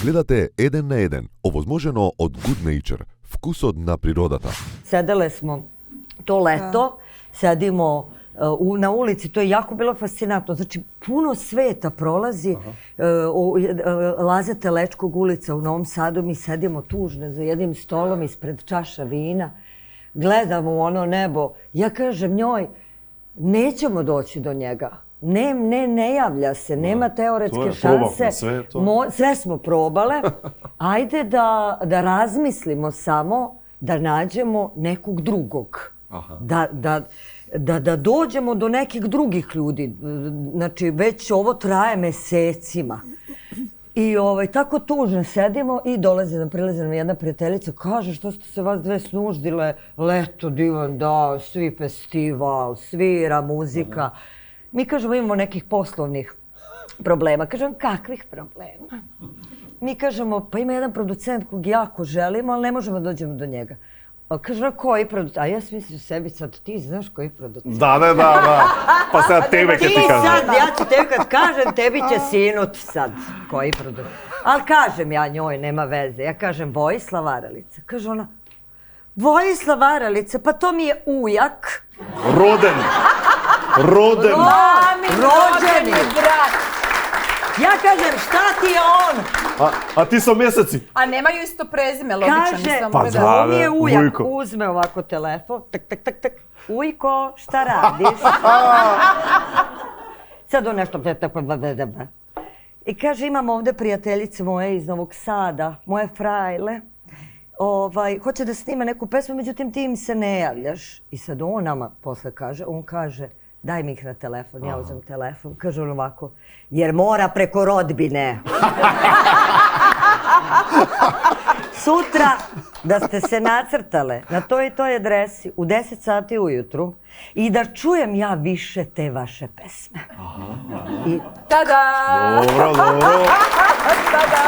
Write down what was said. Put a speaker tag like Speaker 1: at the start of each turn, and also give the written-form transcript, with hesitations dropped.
Speaker 1: Гледате Еден на еден, овозможено од Good Nature, вкусот на природата.
Speaker 2: Sedele smo to leto, sedimo na ulici, to je jako bilo fascinantno. Znači, puno sveta prolazi, Laze Telečkog ulica u Novom Sadu, mi sedimo tužne za jednim stolom ispred čaša vina, gledamo u ono nebo. Ja kažem njoj, nećemo doći do njega. Ne javlja se, nema teoretske šanse. Sve smo probale. Ajde da razmislimo samo da nađemo nekog drugog. Da dođemo do nekih drugih ljudi. Znači, već ovo traje mesecima. I tako tužno sedimo i prilazi nam jedna prijateljica, kaže što ste se vas dve snuždile, leto divan dan, svi festival, svira muzika. Mi kažemo imamo nekih poslovnih problema. Kažem, kakvih problema? Mi kažemo, pa ima jedan producent kog jako želimo, ali ne možemo da dođemo do njega. Kažem, koji producent? A ja sam mislila sebi sad, ti znaš koji producent?
Speaker 3: Da. Pa sad tebe kad ti kažem.
Speaker 2: Ti sad, ja ću tebi kad kažem, tebi će sinut sad. Koji producent? Ali kažem ja njoj, nema veze. Ja kažem, Vojislav Varalica. Kaže ona, Vojislav Varalica, pa to mi je ujak.
Speaker 3: Roden.
Speaker 2: Rođeni brat. Ja kažem, šta ti je on?
Speaker 3: A ti su mjeseci?
Speaker 4: A nemaju isto prezime, logično.
Speaker 2: Kaže, on mi je ujak. Uzme ovako telefon, tak. Ujko, šta radiš? Sad on nešto... I kaže, imam ovde prijateljice moje iz Novog Sada, moje frajle. Hoće da snima neku pesmu, međutim ti im se ne javljaš. I sad on nama posle kaže, daj mi ih na telefon, ja uzem telefon. Kaže on ovako, jer mora preko rodbine. Sutra da ste se nacrtale na toj i toj adresi u 10 sati ujutru i da čujem ja više te vaše pesme.
Speaker 4: Tada!
Speaker 3: Dobro.
Speaker 4: Tada!